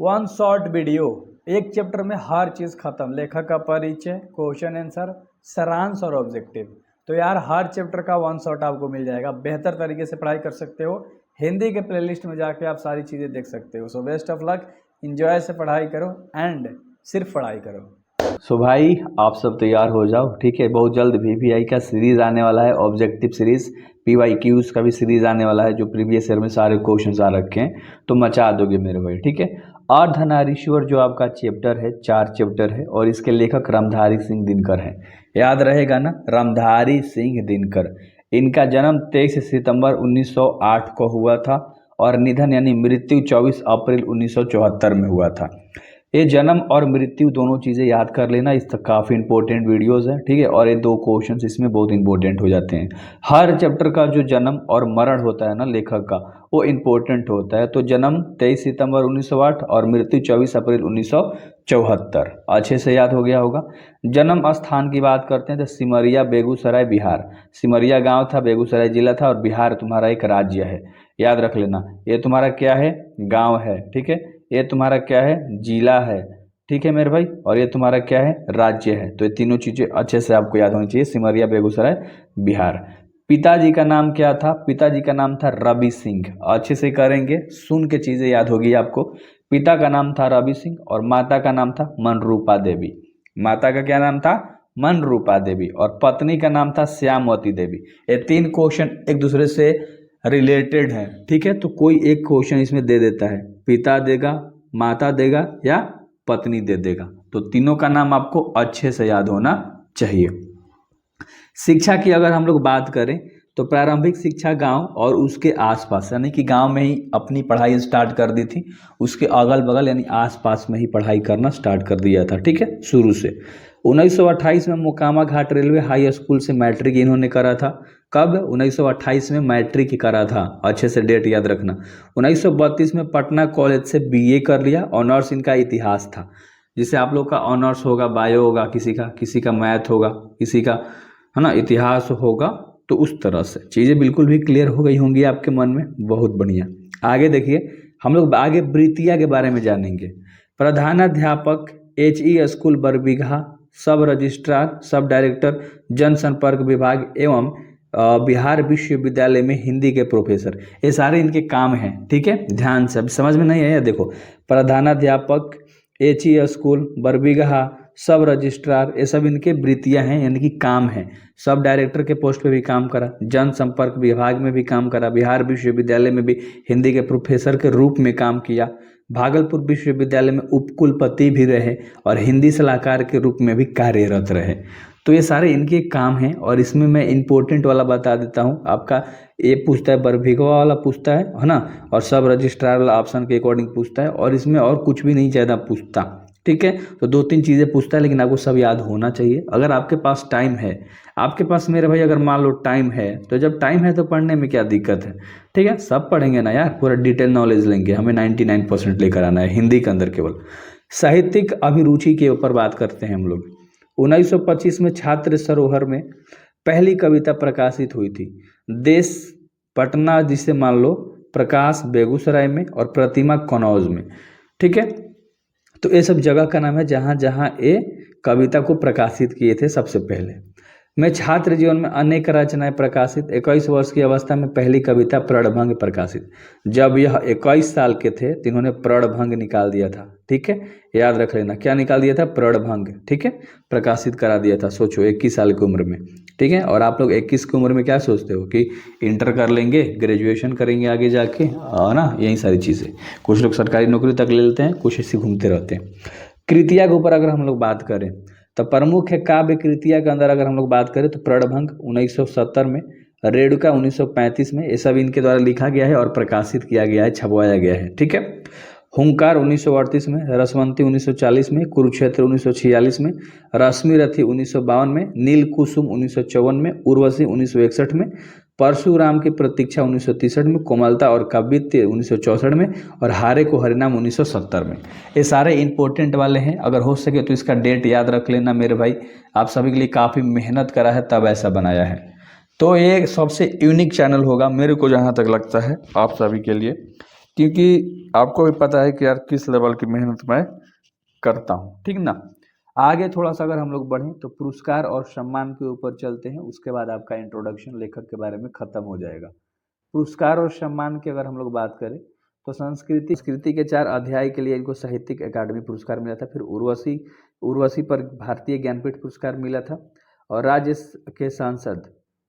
One short video, एक chapter में हर चीज़ खत्म, लेखक का परिचय, क्वेश्चन आंसर, सारांश और ऑब्जेक्टिव। तो यार हर चैप्टर का वन शॉट आपको मिल जाएगा, बेहतर तरीके से पढ़ाई कर सकते हो। हिंदी के प्लेलिस्ट में जाके आप सारी चीज़ें देख सकते हो। So best of luck, enjoy से पढ़ाई करो एंड सिर्फ पढ़ाई करो। सो भाई आप सब तैयार हो जाओ, ठीक है। बहुत जल्द VVI का सीरीज आने वाला है, ऑब्जेक्टिव सीरीज। PYQs का भी सीरीज आने वाला है, जो प्रीवियस ईयर में सारे क्वेश्चंस आ रखे हैं, तो मचा दोगे मेरे भाई, ठीक है। अर्धनारीश्वर जो आपका चैप्टर है, 4 चैप्टर है और इसके लेखक रामधारी सिंह दिनकर हैं। याद रहेगा ना, रामधारी सिंह दिनकर। इनका जन्म 23 सितंबर 1908 को हुआ था और निधन यानी मृत्यु 24 अप्रैल 1974 में हुआ था। ये जन्म और मृत्यु दोनों चीज़ें याद कर लेना, इस तक काफ़ी इंपॉर्टेंट वीडियोस है, ठीक है। और ये 2 क्वेश्चंस इसमें बहुत इंपॉर्टेंट हो जाते हैं। हर चैप्टर का जो जन्म और मरण होता है ना लेखक का, वो इंपॉर्टेंट होता है। तो जन्म 23 सितंबर 1908 और मृत्यु 24 अप्रैल 1974, अच्छे से याद हो गया होगा। जन्म स्थान की बात करते हैं तो सिमरिया, बेगूसराय, बिहार। सिमरिया गाँव था, बेगूसराय जिला था और बिहार तुम्हारा एक राज्य है, याद रख लेना। ये तुम्हारा क्या है, गाँव है, ठीक है। ये तुम्हारा क्या है, जिला है, ठीक है मेरे भाई। और ये तुम्हारा क्या है, राज्य है। तो ये तीनों चीज़ें अच्छे से आपको याद होनी चाहिए। सिमरिया, बेगूसराय, बिहार। पिताजी का नाम क्या था, पिताजी का नाम था रवि सिंह। अच्छे से करेंगे, सुन के चीज़ें याद होगी आपको। पिता का नाम था रवि सिंह और माता का नाम था मनरूपा देवी। माता का क्या नाम था, मनरूपा देवी। और पत्नी का नाम था श्यामवती देवी। ये 3 क्वेश्चन एक दूसरे से रिलेटेड है, ठीक है। तो कोई एक क्वेश्चन इसमें दे देता है, पिता देगा, माता देगा या पत्नी दे देगा। तो तीनों का नाम आपको अच्छे से याद होना चाहिए। शिक्षा की अगर हम लोग बात करें तो प्रारंभिक शिक्षा गांव और उसके आसपास, यानी कि गांव में ही अपनी पढ़ाई स्टार्ट कर दी थी, उसके अगल बगल यानी आसपास में ही पढ़ाई करना स्टार्ट कर दिया था, ठीक है, शुरू से। 1928 में मोकामा घाट रेलवे हाई स्कूल से मैट्रिक इन्होंने करा था। कब, 1928 में मैट्रिक करा था, अच्छे से डेट याद रखना। 1932 में पटना कॉलेज से BA कर लिया। ऑनर्स इनका इतिहास था, जिसे आप लोग का ऑनर्स होगा बायो होगा, किसी का मैथ होगा, किसी का है ना इतिहास होगा। तो उस तरह से चीज़ें बिल्कुल भी क्लियर हो गई होंगी आपके मन में, बहुत बढ़िया। आगे देखिए, हम लोग आगे वृत्तियाँ के बारे में जानेंगे। प्रधानाध्यापक HE स्कूल बरबीघा, सब रजिस्ट्रार, सब डायरेक्टर जनसंपर्क विभाग एवं बिहार विश्वविद्यालय में हिंदी के प्रोफेसर, ये सारे इनके काम हैं, ठीक है। ध्यान से, अब समझ में नहीं आया, देखो, प्रधानाध्यापक HE स्कूल बरबीघा, सब रजिस्ट्रार, ये सब इनके वृत्तियां हैं, यानी कि काम है। सब डायरेक्टर के पोस्ट पे भी काम करा, जनसंपर्क विभाग में भी काम करा, बिहार विश्वविद्यालय में भी हिंदी के प्रोफेसर के रूप में काम किया, भागलपुर विश्वविद्यालय में उपकुलपति भी रहे और हिंदी सलाहकार के रूप में भी कार्यरत रहे। तो ये सारे इनके काम हैं। और इसमें मैं इंपॉर्टेंट वाला बता देता हूँ आपका, ये पूछता है बरबीघा वाला पूछता है ना, और सब रजिस्ट्रार वाला ऑप्शन के अकॉर्डिंग पूछता है, और इसमें और कुछ भी नहीं ज़्यादा पूछता, ठीक है। तो 2-3 चीज़ें पूछता है, लेकिन आपको सब याद होना चाहिए अगर आपके पास टाइम है। आपके पास मेरे भाई अगर मान लो टाइम है, तो जब टाइम है तो पढ़ने में क्या दिक्कत है, ठीक है। सब पढ़ेंगे ना यार, पूरा डिटेल नॉलेज लेंगे, हमें 99% लेकर आना है हिंदी के अंदर। केवल साहित्यिक अभिरुचि के ऊपर बात करते हैं हम लोग। 1925 में छात्र सरोवर में पहली कविता प्रकाशित हुई थी। देश पटना, जिसे मान लो, प्रकाश बेगूसराय में और प्रतिमा कन्नौज में, ठीक है। तो ये सब जगह का नाम है जहाँ जहाँ ये कविता को प्रकाशित किए थे सबसे पहले। मैं छात्र जीवन में अनेक रचनाएं प्रकाशित। 21 वर्ष की अवस्था में पहली कविता प्रणभंग प्रकाशित। जब यह 21 साल के थे तो इन्होंने प्रणभंग निकाल दिया था, ठीक है, याद रख लेना। क्या निकाल दिया था, प्रणभंग, ठीक है, प्रकाशित करा दिया था। सोचो 21 साल की उम्र में, ठीक है। और आप लोग 21 की उम्र में क्या सोचते हो कि इंटर कर लेंगे, ग्रेजुएशन करेंगे आगे जाके, ना, यही सारी चीज़ें। कुछ लोग सरकारी नौकरी तक ले लेते हैं, कुछ ऐसे घूमते रहते हैं। कृतिया के ऊपर अगर हम लोग बात करें तो प्रमुख है काव्य कृतिया के अंदर अगर हम लोग बात करें तो प्रणभंग 1970 में, रेणुका 1935 में, ये सब इनके द्वारा लिखा गया है और प्रकाशित किया गया है, छपवाया गया है, ठीक है। हुंकार 1938 में, रसवंती 1940 में, कुरुक्षेत्र 1946 में, रश्मि रथी 1952 में, नील कुसुम 1954 में, उर्वशी 1961 में, परशुराम की प्रतीक्षा 1963 में, कोमलता और काव्यत्य 1964 में, और हारे को हरिनाम 1970 में। ये सारे इंपॉर्टेंट वाले हैं, अगर हो सके तो इसका डेट याद रख लेना मेरे भाई। आप सभी के लिए काफ़ी मेहनत करा है तब ऐसा बनाया है। तो ये सबसे यूनिक चैनल होगा मेरे को जहाँ तक लगता है आप सभी के लिए, क्योंकि आपको भी पता है कि यार किस लेवल की मेहनत मैं करता हूँ, ठीक ना। आगे थोड़ा सा अगर हम लोग बढ़ें तो पुरस्कार और सम्मान के ऊपर चलते हैं, उसके बाद आपका इंट्रोडक्शन लेखक के बारे में खत्म हो जाएगा। पुरस्कार और सम्मान की अगर हम लोग बात करें तो संस्कृति के 4 अध्याय के लिए इनको साहित्यिक अकादमी पुरस्कार मिला था। फिर उर्वशी उर्वशी पर भारतीय ज्ञानपीठ पुरस्कार मिला था। और राज्य के सांसद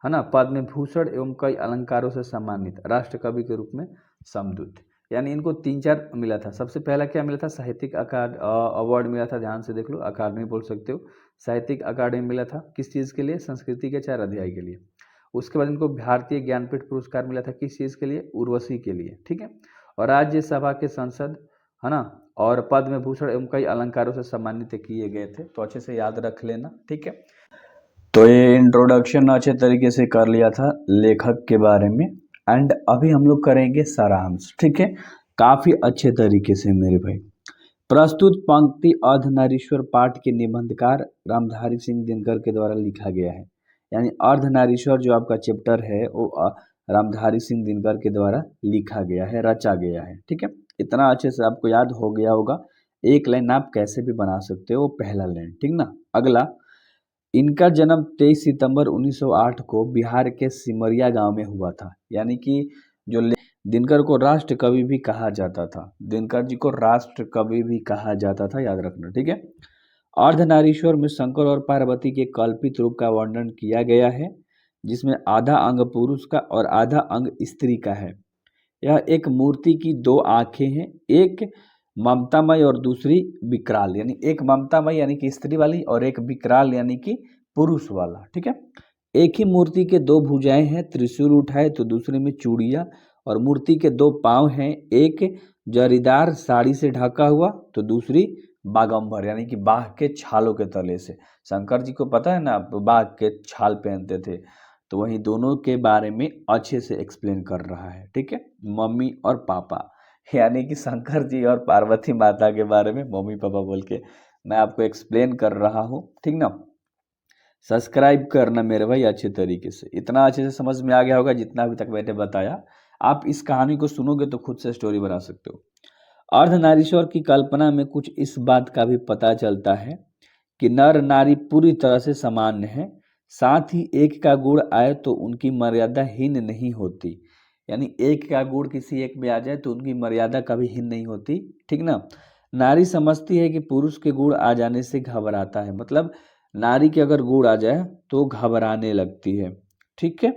है ना पद्म भूषण एवं कई अलंकारों से सम्मानित, राष्ट्र कवि के रूप में समदूत। यानी इनको 3-4 मिला था। सबसे पहला क्या मिला था, साहित्यिक अवार्ड मिला था, ध्यान से देख लो, अकादमी बोल सकते हो। साहित्यिक अकादमी मिला था किस चीज़ के लिए, संस्कृति के 4 अध्याय के लिए। उसके बाद इनको भारतीय ज्ञानपीठ पुरस्कार मिला था किस चीज़ के लिए, उर्वशी के लिए, ठीक है। और राज्यसभा के सांसद है ना, और पद्म भूषण एवं कई अलंकारों से सम्मानित किए गए थे। तो अच्छे से याद रख लेना, ठीक है। तो ये इंट्रोडक्शन अच्छे तरीके से कर लिया था लेखक के बारे में। एंड अभी हम लोग करेंगे सारांश, ठीक है, काफ़ी अच्छे तरीके से मेरे भाई। प्रस्तुत पंक्ति अर्धनारीश्वर पाठ के निबंधकार रामधारी सिंह दिनकर के द्वारा लिखा गया है। यानी अर्धनारीश्वर जो आपका चैप्टर है वो रामधारी सिंह दिनकर के द्वारा लिखा गया है, रचा गया है, ठीक है। इतना अच्छे से आपको याद हो गया होगा। एक लाइन आप कैसे भी बना सकते हो, पहला लाइन, ठीक ना। अगला, इनका जन्म 23 सितंबर 1908 को बिहार के सिमरिया गांव में हुआ था। यानी कि जो दिनकर को राष्ट्र कवि भी कहा जाता था, दिनकर जी को राष्ट्र कवि भी कहा जाता था, याद रखना, ठीक है। अर्धनारीश्वर में शंकर और पार्वती के कल्पित रूप का वर्णन किया गया है, जिसमें आधा अंग पुरुष का और आधा अंग स्त्री का है। यह एक मूर्ति की 2 आंखें हैं, एक ममतामय और दूसरी विकराल। यानी एक ममतामय यानी कि स्त्री वाली और एक विकराल यानी कि पुरुष वाला, ठीक है। एक ही मूर्ति के 2 भुजाएं हैं, त्रिशूल उठाए तो दूसरे में चूड़ियाँ, और मूर्ति के 2 पांव हैं, एक जरीदार साड़ी से ढका हुआ तो दूसरी बागंबर यानी कि बाघ के छालों के तले से। शंकर जी को पता है ना बाघ के छाल पहनते थे, तो वही दोनों के बारे में अच्छे से एक्सप्लेन कर रहा है, ठीक है। मम्मी और पापा यानी कि शंकर जी और पार्वती माता के बारे में मम्मी पापा बोल के मैं आपको एक्सप्लेन कर रहा हूँ, ठीक ना। सब्सक्राइब करना मेरे भाई अच्छे तरीके से। इतना अच्छे से समझ में आ गया होगा जितना अभी तक मैंने बताया। आप इस कहानी को सुनोगे तो खुद से स्टोरी बना सकते हो। अर्धनारीश्वर की कल्पना में कुछ इस बात का भी पता चलता है कि नर नारी पूरी तरह से समान है, साथ ही एक का गुण आए तो उनकी मर्यादा हीन नहीं होती। यानी एक का गुण किसी एक में आ जाए तो उनकी मर्यादा कभी हीन नहीं होती, ठीक ना। नारी समझती है कि पुरुष के गुण आ जाने से घबराता है, मतलब नारी के अगर गुण आ जाए तो घबराने लगती है, ठीक है।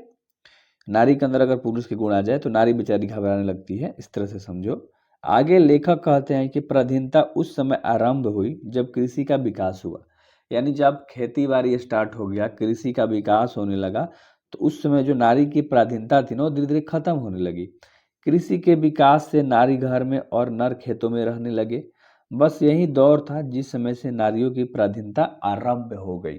नारी के अंदर अगर पुरुष के गुण आ जाए तो नारी बेचारी घबराने लगती है, इस तरह से समझो। आगे लेखक कहते हैं कि पराधीनता उस समय आरंभ हुई जब कृषि का विकास हुआ। यानी जब खेती बाड़ी स्टार्ट हो गया, कृषि का विकास होने लगा, तो उस समय जो नारी की पराधीनता थी ना वो धीरे धीरे खत्म होने लगी। कृषि के विकास से नारी घर में और नर खेतों में रहने लगे। बस यही दौर था जिस समय से नारियों की पराधीनता आरंभ हो गई,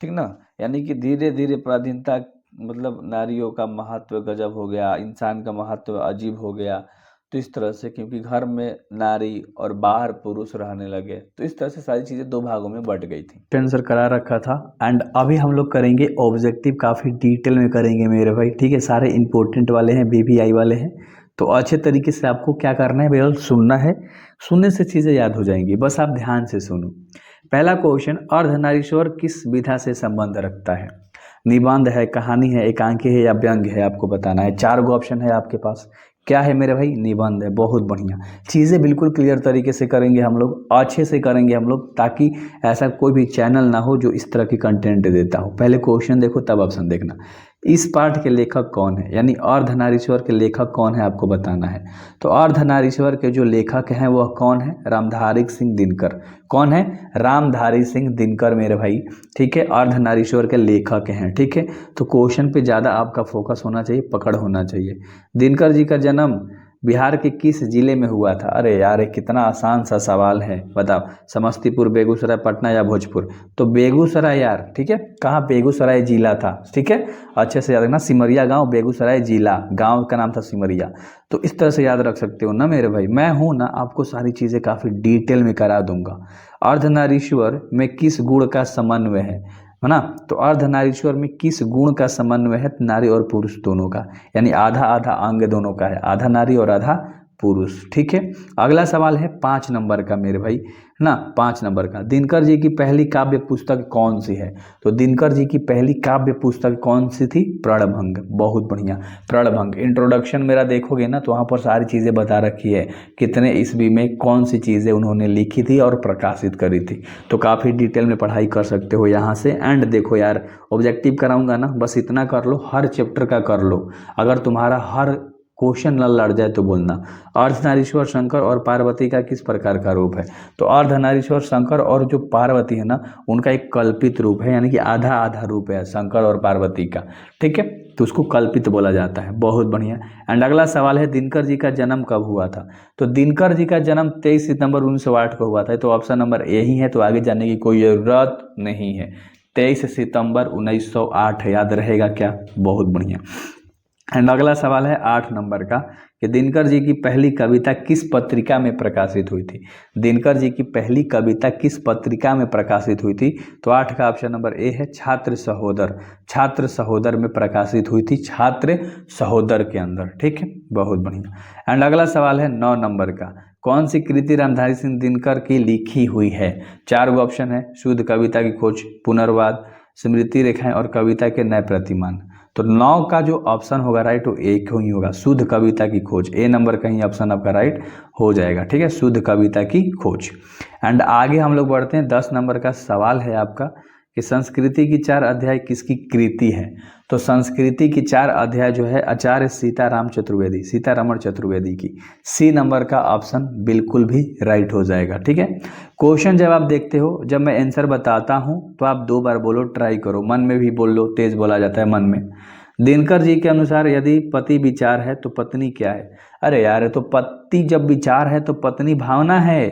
ठीक ना। यानी कि धीरे धीरे पराधीनता मतलब नारियों का महत्व गजब हो गया, इंसान का महत्व अजीब हो गया। तो इस तरह से क्योंकि घर में नारी और बाहर पुरुष रहने लगे, तो इस तरह से सारी चीज़ें 2 भागों में बट गई थी। आंसर करा रखा था। एंड अभी हम लोग करेंगे ऑब्जेक्टिव, काफ़ी डिटेल में करेंगे मेरे भाई, ठीक है। सारे इंपॉर्टेंट वाले हैं, BBI वाले हैं। तो अच्छे तरीके से आपको क्या करना है भैया, सुनना है। सुनने से चीज़ें याद हो जाएंगी, बस आप ध्यान से सुनो। पहला क्वेश्चन, अर्धनारीश्वर किस विधा से संबंध रखता है। निबंध है, कहानी है, एकांकी है या व्यंग्य है, आपको बताना है। 4 गो ऑप्शन है आपके पास। क्या है मेरे भाई, निबंध है। बहुत बढ़िया, चीज़ें बिल्कुल क्लियर तरीके से करेंगे हम लोग, अच्छे से करेंगे हम लोग, ताकि ऐसा कोई भी चैनल ना हो जो इस तरह की कंटेंट देता हो। पहले क्वेश्चन देखो तब ऑप्शन देखना। इस पाठ के लेखक कौन है, यानी अर्धनारीश्वर के लेखक कौन है आपको बताना है। तो अर्धनारीश्वर के जो लेखक हैं वह कौन है, रामधारी सिंह दिनकर। कौन है, रामधारी सिंह दिनकर मेरे भाई, ठीक है। अर्धनारीश्वर के लेखक हैं, ठीक है। तो क्वेश्चन पे ज़्यादा आपका फोकस होना चाहिए, पकड़ होना चाहिए। दिनकर जी का जन्म बिहार के किस जिले में हुआ था। अरे यार कितना आसान सा सवाल है, बताओ। समस्तीपुर, बेगूसराय, पटना या भोजपुर। तो बेगूसराय यार, ठीक है। कहाँ, बेगूसराय जिला था, ठीक है। अच्छे से याद रखना, सिमरिया गांव, बेगूसराय जिला, गांव का नाम था सिमरिया। तो इस तरह से याद रख सकते हो ना मेरे भाई। मैं हूँ ना, आपको सारी चीज़ें काफ़ी डिटेल में करा दूंगा। अर्धनारीश्वर में किस गुण का समन्वय है ना। तो अर्धनारीश्वर में किस गुण का समन्वय है, नारी और पुरुष दोनों का। यानी आधा आधा अंग दोनों का है, आधा नारी और आधा पुरुष। ठीक है, अगला सवाल है 5 नंबर का मेरे भाई, है ना, 5 नंबर का, दिनकर जी की पहली काव्य पुस्तक कौन सी है? तो दिनकर जी की पहली काव्य पुस्तक कौन सी थी? प्रणभंग। बहुत बढ़िया, प्रणभंग। इंट्रोडक्शन मेरा देखोगे ना तो वहाँ पर सारी चीज़ें बता रखी है, कितने ईस्वी में कौन सी चीज़ें उन्होंने लिखी थी और प्रकाशित करी थी। तो काफ़ी डिटेल में पढ़ाई कर सकते हो यहाँ से। एंड देखो यार, ऑब्जेक्टिव कराऊंगा ना, बस इतना कर लो, हर चैप्टर का कर लो। अगर तुम्हारा हर क्वेश्चन न लड़ जाए तो बोलना। अर्धनारीश्वर शंकर और पार्वती का किस प्रकार का रूप है? तो अर्धनारीश्वर शंकर और जो पार्वती है ना, उनका एक कल्पित रूप है, यानी कि आधा आधा रूप है शंकर और पार्वती का। ठीक है, तो उसको कल्पित बोला जाता है। बहुत बढ़िया। एंड अगला सवाल है, दिनकर जी का जन्म कब हुआ था? तो दिनकर जी का जन्म 23 सितंबर 1908 को हुआ था। तो ऑप्शन नंबर ए ही है, तो आगे जाने की कोई जरूरत नहीं है। 23 सितंबर 1908 याद रहेगा क्या? बहुत बढ़िया। एंड अगला सवाल है 8 नंबर का, कि दिनकर जी की पहली कविता किस पत्रिका में प्रकाशित हुई थी? दिनकर जी की पहली कविता किस पत्रिका में प्रकाशित हुई थी? तो 8 का ऑप्शन नंबर ए है, छात्र सहोदर। छात्र सहोदर में प्रकाशित हुई थी, छात्र सहोदर के अंदर। ठीक है, बहुत बढ़िया। एंड अगला सवाल है 9 नंबर का, कौन सी कृति रामधारी सिंह दिनकर की लिखी हुई है? 4 ऑप्शन है, शुद्ध कविता की खोज, पुनर्वाद, स्मृति रेखाएं और कविता के नए प्रतिमान। तो 9 का जो ऑप्शन होगा राइट वो एक ही होगा, शुद्ध कविता की खोज। ए नंबर का ही ऑप्शन आपका राइट हो जाएगा। ठीक है, शुद्ध कविता की खोज। एंड आगे हम लोग बढ़ते हैं, 10 नंबर का सवाल है आपका, कि संस्कृति की 4 अध्याय किसकी कृति है? तो संस्कृति की 4 अध्याय जो है आचार्य सीताराम चतुर्वेदी, सीतारमण चतुर्वेदी की। सी नंबर का ऑप्शन बिल्कुल भी राइट हो जाएगा। ठीक है, क्वेश्चन जब आप देखते हो, जब मैं आंसर बताता हूं तो आप 2 बार बोलो, ट्राई करो, मन में भी बोल लो, तेज बोला जाता है मन में। दिनकर जी के अनुसार यदि पति विचार है तो पत्नी क्या है? अरे यार, तो पति जब विचार है तो पत्नी भावना है,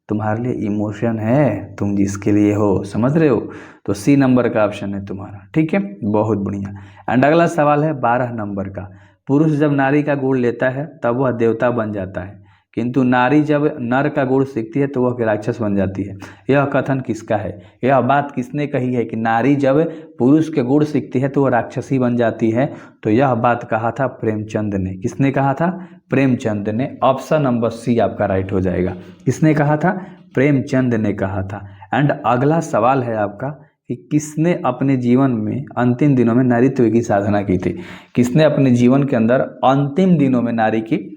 तुम्हारे लिए इमोशन है, तुम जिसके लिए हो, समझ रहे हो? तो सी नंबर का ऑप्शन है तुम्हारा। ठीक है, बहुत बढ़िया। एंड अगला सवाल है 12 नंबर का, पुरुष जब नारी का गुण लेता है तब वह देवता बन जाता है, किंतु नारी जब नर का गुण सीखती है तो वह राक्षस बन जाती है। यह कथन किसका है? यह बात किसने कही है कि नारी जब पुरुष के गुण सीखती है तो वह राक्षसी बन जाती है? तो यह बात कहा था प्रेमचंद ने। किसने कहा था? प्रेमचंद ने। ऑप्शन नंबर सी आपका राइट हो जाएगा। किसने कहा था? प्रेमचंद ने कहा था। एंड अगला सवाल है आपका, कि किसने अपने जीवन में अंतिम दिनों में नारीत्व की साधना की थी? किसने अपने जीवन के अंदर अंतिम दिनों में नारी की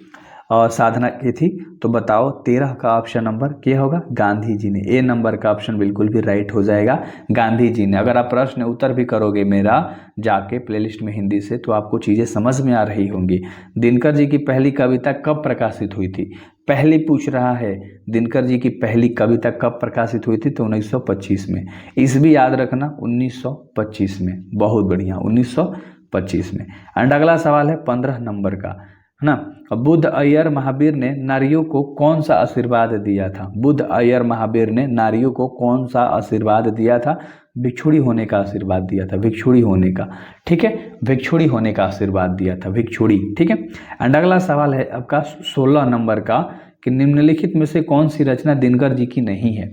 साधना की थी? तो बताओ, 13 का ऑप्शन नंबर क्या होगा? गांधी जी ने। ए नंबर का ऑप्शन बिल्कुल भी राइट हो जाएगा, गांधी जी ने। अगर आप प्रश्न उत्तर भी करोगे मेरा जाके प्लेलिस्ट में हिंदी से, तो आपको चीज़ें समझ में आ रही होंगी। दिनकर जी की पहली कविता कब प्रकाशित हुई थी? पहली पूछ रहा है, दिनकर जी की पहली कविता कब प्रकाशित हुई थी? तो 1925 में। इस भी याद रखना, 1925 में। बहुत बढ़िया, 1925 में। एंड अगला सवाल है 15 नंबर का, है ना। बुद्ध अय्यर महावीर ने नारियों को कौन सा आशीर्वाद दिया था? बुद्ध अय्यर महावीर ने नारियों को कौन सा आशीर्वाद दिया था? भिक्षुणी होने का आशीर्वाद दिया था, भिक्षुणी होने का। ठीक है, भिक्षुणी होने का आशीर्वाद दिया था, भिक्षुणी। ठीक है। एंड अगला सवाल है आपका 16 नंबर का, कि निम्नलिखित में से कौन सी रचना दिनकर जी की नहीं है?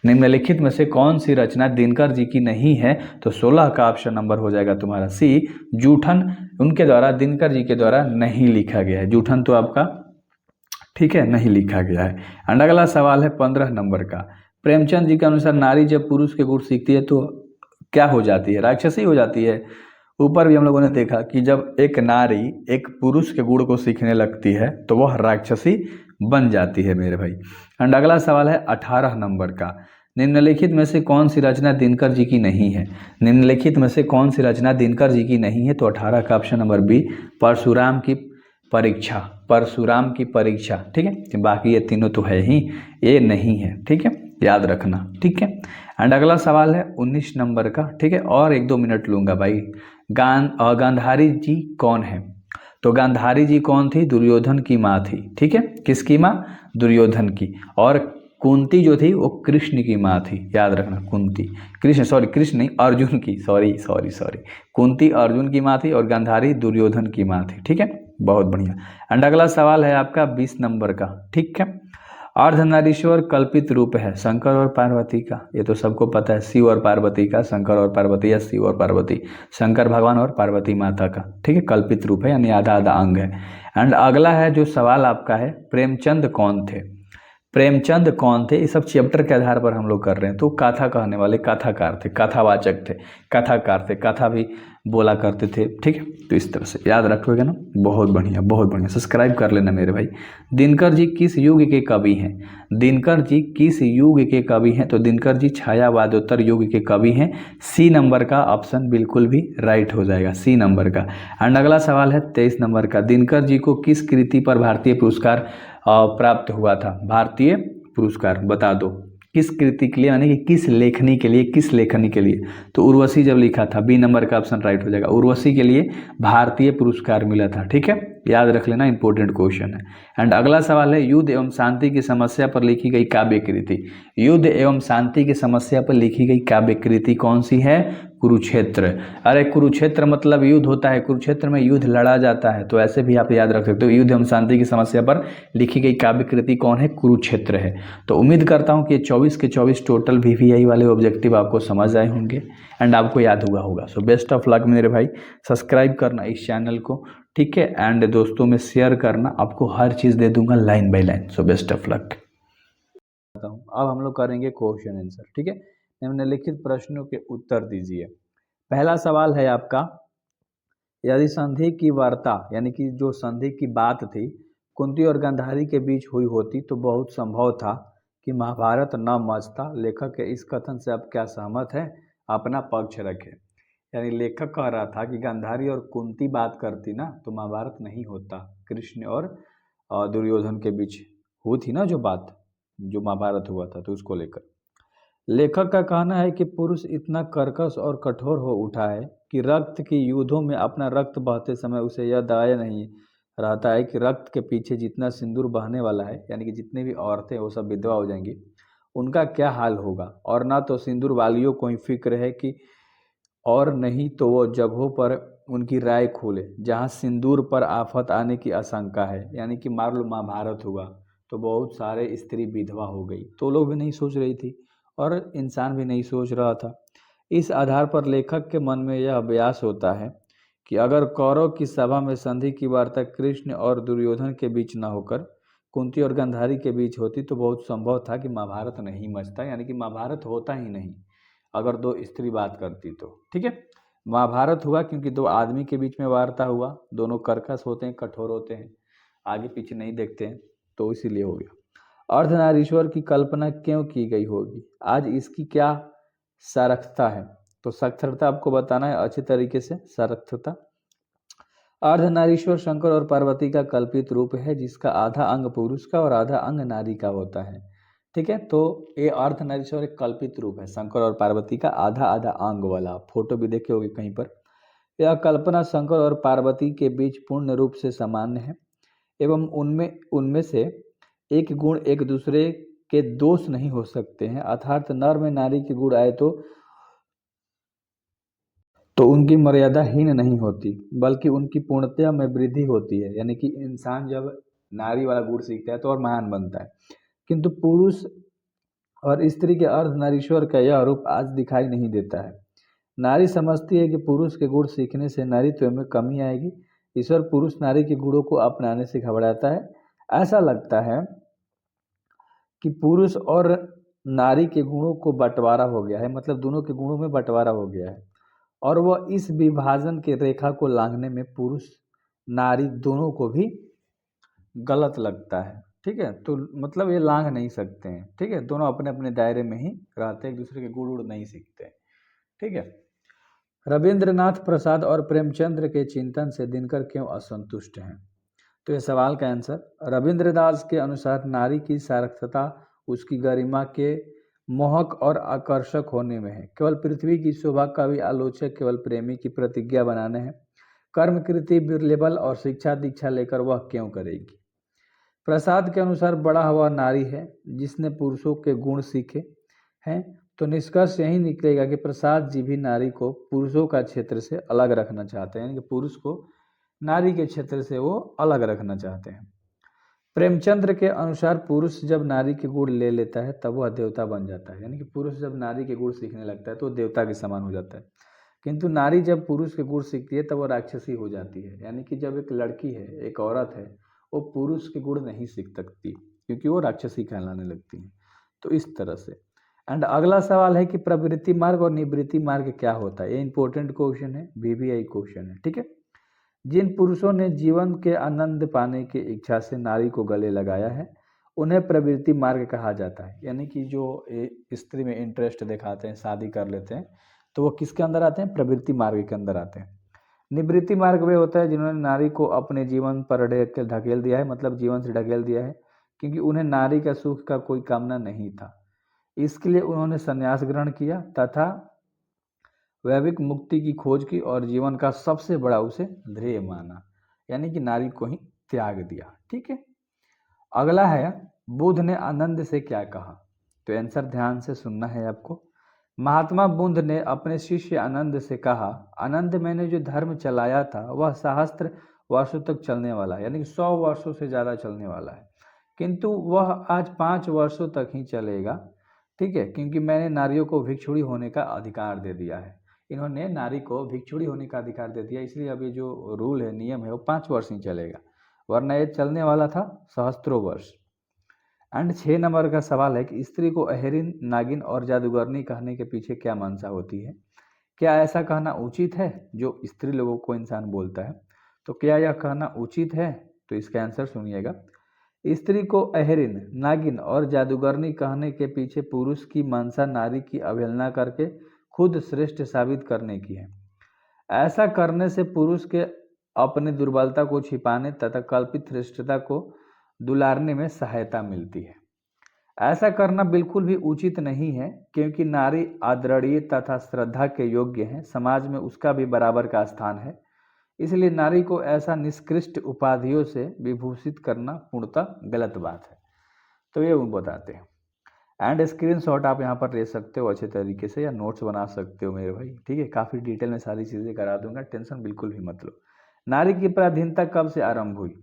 निम्नलिखित में से कौन सी रचना दिनकर जी की नहीं है? तो 16 का ऑप्शन नंबर हो जाएगा तुम्हारा सी, जूठन उनके द्वारा, दिनकर जी के द्वारा नहीं लिखा गया है। जूठन तो आपका ठीक है नहीं लिखा गया है। एंड अगला सवाल है 15 नंबर का, प्रेमचंद जी के अनुसार नारी जब पुरुष के गुण सीखती है तो क्या हो जाती है? राक्षसी हो जाती है। ऊपर भी हम लोगों ने देखा कि जब एक नारी एक पुरुष के गुण को सीखने लगती है तो वह राक्षसी बन जाती है मेरे भाई। एंड अगला सवाल है 18 नंबर का, निम्नलिखित में से कौन सी रचना दिनकर जी की नहीं है? निम्नलिखित में से कौन सी रचना दिनकर जी की नहीं है? तो 18 का ऑप्शन नंबर बी, परशुराम की परीक्षा। परशुराम की परीक्षा। ठीक है, बाकी ये तीनों तो है ही, ये नहीं है। ठीक है, याद रखना। ठीक है। एंड अगला सवाल है 19 नंबर का। ठीक है, और 1-2 मिनट लूंगा भाई। गांधारी जी कौन है? तो गांधारी जी कौन थी? दुर्योधन की माँ थी। ठीक है, किसकी माँ? दुर्योधन की। और कुंती जो थी वो कृष्ण की माँ थी, याद रखना। कुंती, कृष्ण नहीं, अर्जुन की, सॉरी। कुंती अर्जुन की माँ थी और गांधारी दुर्योधन की माँ थी। ठीक है, बहुत बढ़िया। एंड अगला सवाल है आपका 20 नंबर का। ठीक है, अर्धनारीश्वर कल्पित रूप है शंकर और पार्वती का, ये तो सबको पता है, शिव और पार्वती का, शंकर और पार्वती या शिव और पार्वती, शंकर भगवान और पार्वती माता का, ठीक है, कल्पित रूप है यानी आधा आधा अंग है। एंड अगला है जो सवाल आपका है, प्रेमचंद कौन थे? प्रेमचंद कौन थे? ये सब चैप्टर के आधार पर हम लोग कर रहे हैं। तो कथा कहने वाले कथाकार थे, कथावाचक थे, कथाकार थे, कथा भी बोला करते थे, ठीक है। तो इस तरह से याद रखोगे ना, बहुत बढ़िया बहुत बढ़िया। सब्सक्राइब कर लेना मेरे भाई। दिनकर जी किस युग के कवि हैं? दिनकर जी किस युग के कवि हैं? तो दिनकर जी छायावादोत्तर युग के कवि हैं। सी नंबर का ऑप्शन बिल्कुल भी राइट हो जाएगा, सी नंबर का। एंड अगला सवाल है 23 नंबर का, दिनकर जी को किस कृति पर भारतीय पुरस्कार प्राप्त हुआ था? भारतीय पुरस्कार बता दो किस कृति के लिए, यानी कि किस लेखनी के लिए, किस लेखनी के लिए? तो उर्वशी जब लिखा था, बी नंबर का ऑप्शन राइट हो जाएगा। उर्वशी के लिए भारतीय पुरस्कार मिला था, ठीक है, याद रख लेना, इंपॉर्टेंट क्वेश्चन है। एंड अगला सवाल है, युद्ध एवं शांति की समस्या पर लिखी गई काव्य कृति। युद्ध एवं शांति की समस्या पर लिखी गई काव्य कृति कौन सी है? कुरुक्षेत्र। अरे कुरुक्षेत्र मतलब युद्ध होता है, कुरुक्षेत्र में युद्ध लड़ा जाता है, तो ऐसे भी आप याद रख सकते हो। युद्ध एवं शांति की समस्या पर लिखी गई काव्य कृति कौन है? कुरुक्षेत्र है। तो उम्मीद करता हूँ कि 24 के 24 टोटल VVI वाले ऑब्जेक्टिव आपको समझ आए होंगे एंड आपको याद हुआ होगा। सो बेस्ट ऑफ लक मेरे भाई। सब्सक्राइब करना इस चैनल को, ठीक है, एंड दोस्तों में शेयर करना, आपको हर चीज़ दे दूंगा line by line. So best of luck. अब हम लोग करेंगे क्वेश्चन आंसर, ठीक है। निम्नलिखित प्रश्नों के उत्तर दीजिए। पहला सवाल है आपका, यदि संधि की वार्ता यानी कि जो संधि की बात थी कुंती और गांधारी के बीच हुई होती तो बहुत संभव था कि महाभारत न मचता। लेखक के इस कथन से आप क्या सहमत है? अपना पक्ष रखें। यानी लेखक कह रहा था कि गांधारी और कुंती बात करती ना तो महाभारत नहीं होता। कृष्ण और दुर्योधन के बीच हुई थी ना जो बात, जो महाभारत हुआ था, तो उसको लेकर लेखक का कहना है कि पुरुष इतना कर्कश और कठोर हो उठा है कि रक्त के युद्धों में अपना रक्त बहते समय उसे यह दाया नहीं रहता है कि रक्त के पीछे जितना सिंदूर बहने वाला है, यानी कि जितने भी औरतें वो सब विधवा हो जाएंगी, उनका क्या हाल होगा। और ना तो सिंदूर वालियों को ही फिक्र है कि, और नहीं तो वो जगहों पर उनकी राय खोले जहाँ सिंदूर पर आफत आने की आशंका है। यानी कि मान लो महाभारत हुआ तो बहुत सारे स्त्री विधवा हो गई, तो लोग भी नहीं सोच रही थी और इंसान भी नहीं सोच रहा था। इस आधार पर लेखक के मन में यह अभ्यास होता है कि अगर कौरव की सभा में संधि की वार्ता कृष्ण और दुर्योधन के बीच न होकर कुंती और गांधारी के बीच होती तो बहुत संभव था कि महाभारत नहीं मचता, यानी कि महाभारत होता ही नहीं अगर दो स्त्री बात करती तो, ठीक है। महाभारत हुआ क्योंकि दो आदमी के बीच में वार्ता हुआ, दोनों कर्कश होते हैं, कठोर होते हैं, आगे पीछे नहीं देखते हैं, तो इसीलिए हो गया। अर्धनारीश्वर की कल्पना क्यों की गई होगी? आज इसकी क्या सार्थकता है? तो सार्थकता आपको बताना है अच्छे तरीके से। सार्थकता, अर्धनारीश्वर शंकर और पार्वती का कल्पित रूप है जिसका आधा अंग पुरुष का और आधा अंग नारी का होता है, ठीक है। तो ये अर्धनारीश्वर एक कल्पित रूप है शंकर और पार्वती का आधा आधा अंग वाला, फोटो भी देखे होगे कहीं पर। यह कल्पना शंकर और पार्वती के बीच पूर्ण रूप से सामान्य है एवं उनमें उनमें से एक गुण एक दूसरे के दोष नहीं हो सकते हैं, अर्थात नर में नारी के गुण आए तो उनकी मर्यादा हीन नहीं होती बल्कि उनकी पूर्णतया में वृद्धि होती है। यानी कि इंसान जब नारी वाला गुण सीखता है तो और महान बनता है। किंतु पुरुष और स्त्री के अर्धनारीश्वर का यह रूप आज दिखाई नहीं देता है। नारी समझती है कि पुरुष के गुण सीखने से नारीत्व में कमी आएगी। ईश्वर पुरुष नारी के गुणों को अपनाने से घबराता है। ऐसा लगता है कि पुरुष और नारी के गुणों को बंटवारा हो गया है, मतलब दोनों के गुणों में बंटवारा हो गया है और वह इस विभाजन के रेखा को लांघने में पुरुष नारी दोनों को भी गलत लगता है, ठीक है। तो मतलब ये लांघ नहीं सकते हैं, ठीक है, दोनों अपने अपने दायरे में ही रहते हैं, एक दूसरे के गुण उड़ नहीं सीखते, ठीक है। रविंद्रनाथ प्रसाद और प्रेमचंद्र के चिंतन से दिनकर क्यों असंतुष्ट हैं? तो ये सवाल का आंसर, रविंद्रनाथ के अनुसार नारी की सार्थकता उसकी गरिमा के मोहक और आकर्षक होने में है। केवल पृथ्वी की शोभा का भी आलोचक केवल प्रेमी की प्रतिज्ञा बनाने हैं। कर्म कृति बिरलेबल और शिक्षा दीक्षा लेकर वह क्यों करेगी? प्रसाद के अनुसार बड़ा हुआ नारी है जिसने पुरुषों के गुण सीखे हैं। तो निष्कर्ष यही निकलेगा कि प्रसाद जी भी नारी को पुरुषों का क्षेत्र से अलग रखना चाहते हैं, यानी कि पुरुष को नारी के क्षेत्र से वो अलग रखना चाहते हैं। प्रेमचंद्र के अनुसार पुरुष जब नारी के गुण ले लेता है तब वह देवता बन जाता है, यानी कि पुरुष जब नारी के गुण सीखने लगता है तो वो देवता के समान हो जाता है। किंतु नारी जब पुरुष के गुण सीखती है तब वो राक्षसी हो जाती है, यानी कि जब एक लड़की है, एक औरत है, वो पुरुष के गुण नहीं सीख सकती क्योंकि वो राक्षसी कहलाने लगती है। तो इस तरह से। एंड अगला सवाल है कि प्रवृत्ति मार्ग और निवृत्ति मार्ग क्या होता है। ये इंपॉर्टेंट क्वेश्चन है, VVI क्वेश्चन है, ठीक है। जिन पुरुषों ने जीवन के आनंद पाने की इच्छा से नारी को गले लगाया है उन्हें प्रवृत्ति मार्ग कहा जाता है, यानी कि जो स्त्री में इंटरेस्ट दिखाते हैं, शादी कर लेते हैं, तो वो किसके अंदर आते हैं, प्रवृत्ति मार्ग के अंदर आते हैं। निवृत्ति मार्ग वे होता है जिन्होंने नारी को अपने जीवन पर ढकेल दिया है, मतलब जीवन से ढकेल दिया है, क्योंकि उन्हें नारी का सुख का कोई कामना नहीं था। इसके लिए उन्होंने संन्यास ग्रहण किया तथा वैविक मुक्ति की खोज की और जीवन का सबसे बड़ा उसे ध्येय माना, यानी कि नारी को ही त्याग दिया, ठीक है। अगला है बुद्ध ने आनंद से क्या कहा। तो आंसर ध्यान से सुनना है आपको। महात्मा बुद्ध ने अपने शिष्य आनंद से कहा, आनंद मैंने जो धर्म चलाया था वह सहस्त्र वर्षों तक चलने वाला है, यानी कि 100 वर्षों से ज़्यादा चलने वाला है, किंतु वह आज 5 वर्षों तक ही चलेगा, ठीक है, क्योंकि मैंने नारियों को भिक्षुणी होने का अधिकार दे दिया है। इन्होंने नारी को भिक्षुणी होने का अधिकार दे दिया, इसलिए अब ये जो रूल है, नियम है, वो 5 वर्ष ही चलेगा, वरना ये चलने वाला था सहस्त्रों वर्ष। एंड 6 नंबर का सवाल है कि स्त्री को अहेरिन, नागिन और जादूगरनी कहने के पीछे क्या मंशा होती है। क्या ऐसा कहना उचित है, जो स्त्री लोगों को इंसान बोलता है, तो क्या यह कहना उचित है। तो इसका आंसर सुनिएगा। स्त्री को अहेरिन, नागिन और जादूगरनी कहने के पीछे पुरुष की मंशा नारी की अवहेलना करके खुद श्रेष्ठ साबित करने की है। ऐसा करने से पुरुष के अपने दुर्बलता को छिपाने तथा कल्पित श्रेष्ठता को दुलारने में सहायता मिलती है। ऐसा करना बिल्कुल भी उचित नहीं है, क्योंकि नारी आदरणीय तथा श्रद्धा के योग्य है, समाज में उसका भी बराबर का स्थान है। इसलिए नारी को ऐसा निष्कृष्ट उपाधियों से विभूषित करना पूर्णतः गलत बात है। तो ये वो बताते हैं। एंड स्क्रीनशॉट आप यहाँ पर ले सकते हो अच्छे तरीके से, या नोट्स बना सकते हो मेरे भाई, ठीक है। काफ़ी डिटेल में सारी चीज़ें करा दूंगा, टेंशन बिल्कुल भी मत लो। नारी की पराधीनता कब से आरंभ हुई।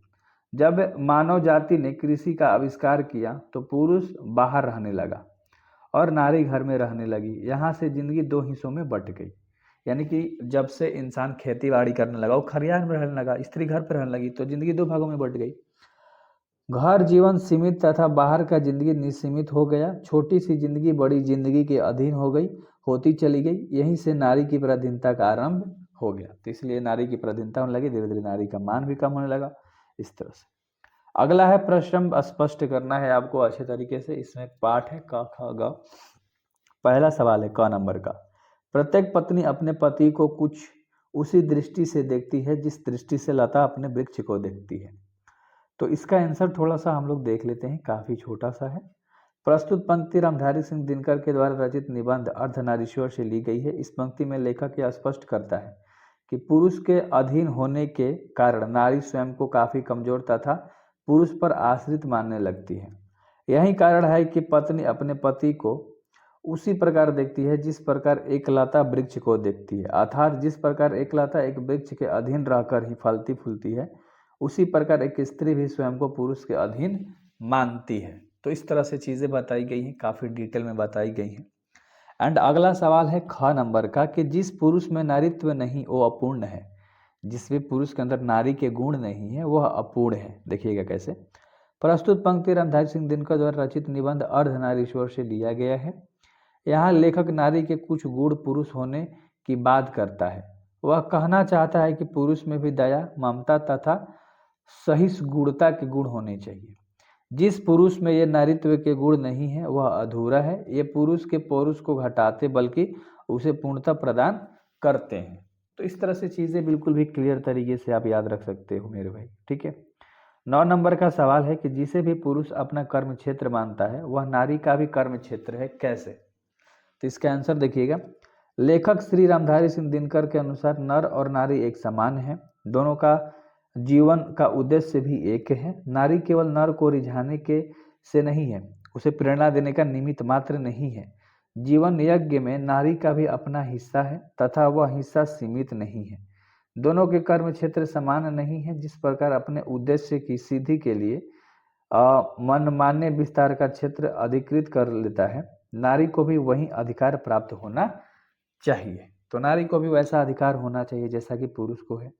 जब मानव जाति ने कृषि का आविष्कार किया तो पुरुष बाहर रहने लगा और नारी घर में रहने लगी। यहाँ से जिंदगी 2 हिस्सों में बट गई, यानी कि जब से इंसान खेती बाड़ी करने लगा, वो खलिहान में रहने लगा, स्त्री घर पर रहने लगी, तो जिंदगी 2 भागों में बट गई। घर जीवन सीमित तथा बाहर का जिंदगी निसीमित हो गया। छोटी सी जिंदगी बड़ी जिंदगी के अधीन हो गई, होती चली गई। यहीं से नारी की पराधीनता का आरंभ हो गया। तो इसलिए नारी की पराधीनता होने लगी, धीरे धीरे नारी का मान भी कम होने लगा, इस तरह से। अगला है प्रश्न स्पष्ट करना है आपको अच्छे तरीके से। इसमें पाठ है क ख ग। पहला सवाल है क नंबर का। प्रत्येक पत्नी अपने पति को कुछ उसी दृष्टि से देखती है जिस दृष्टि से लता अपने वृक्ष को देखती है। तो इसका आंसर थोड़ा सा हम लोग देख लेते हैं, काफी छोटा सा है। प्रस्तुत पंक्ति रामधारी सिंह दिनकर के द्वारा रचित निबंध अर्धनारीश्वर से ली गई है। इस पंक्ति में लेखक यह स्पष्ट करता है कि पुरुष के अधीन होने के कारण नारी स्वयं को काफी कमजोर तथा पुरुष पर आश्रित मानने लगती है। यही कारण है कि पत्नी अपने पति को उसी प्रकार देखती है जिस प्रकार एक लता वृक्ष को देखती है, अर्थात जिस प्रकार एक लता एक वृक्ष के अधीन रहकर ही फलती फूलती है, उसी प्रकार एक स्त्री भी स्वयं को पुरुष के अधीन मानती है। तो इस तरह से चीज़ें बताई गई हैं, काफ़ी डिटेल में बताई गई हैं। एंड अगला सवाल है ख नंबर का कि जिस पुरुष में नारीत्व नहीं वो अपूर्ण है। जिस भी पुरुष के अंदर नारी के गुण नहीं है वह अपूर्ण है। देखिएगा कैसे। प्रस्तुत पंक्ति रामधारी सिंह दिनकर द्वारा रचित निबंध अर्धनारीश्वर से लिया गया है। यहाँ लेखक नारी के कुछ गुण पुरुष होने की बात करता है। वह कहना चाहता है कि पुरुष में भी दया, ममता तथा सहिष्णुता के गुण होने चाहिए। जिस पुरुष में ये नारीत्व के गुण नहीं है वह अधूरा है। ये पुरुष के पौरुष को घटाते बल्कि उसे पूर्णता प्रदान करते हैं। तो इस तरह से चीज़ें बिल्कुल भी क्लियर तरीके से आप याद रख सकते हो मेरे भाई, ठीक है। 9 नंबर का सवाल है कि जिसे भी पुरुष अपना कर्म क्षेत्र मानता है वह नारी का भी कर्म क्षेत्र है, कैसे। तो इसका आंसर देखिएगा। लेखक श्री रामधारी सिंह दिनकर के अनुसार नर और नारी एक समान है। दोनों का जीवन का उद्देश्य भी एक है। नारी केवल नर को रिझाने के से नहीं है, उसे प्रेरणा देने का निमित्त मात्र नहीं है। जीवन यज्ञ में नारी का भी अपना हिस्सा है तथा वह हिस्सा सीमित नहीं है। दोनों के कर्म क्षेत्र समान नहीं है। जिस प्रकार अपने उद्देश्य की सिद्धि के लिए मनमान्य विस्तार का क्षेत्र अधिकृत कर लेता है, नारी को भी वही अधिकार प्राप्त होना चाहिए। तो नारी को भी वैसा अधिकार होना चाहिए जैसा कि पुरुष को है।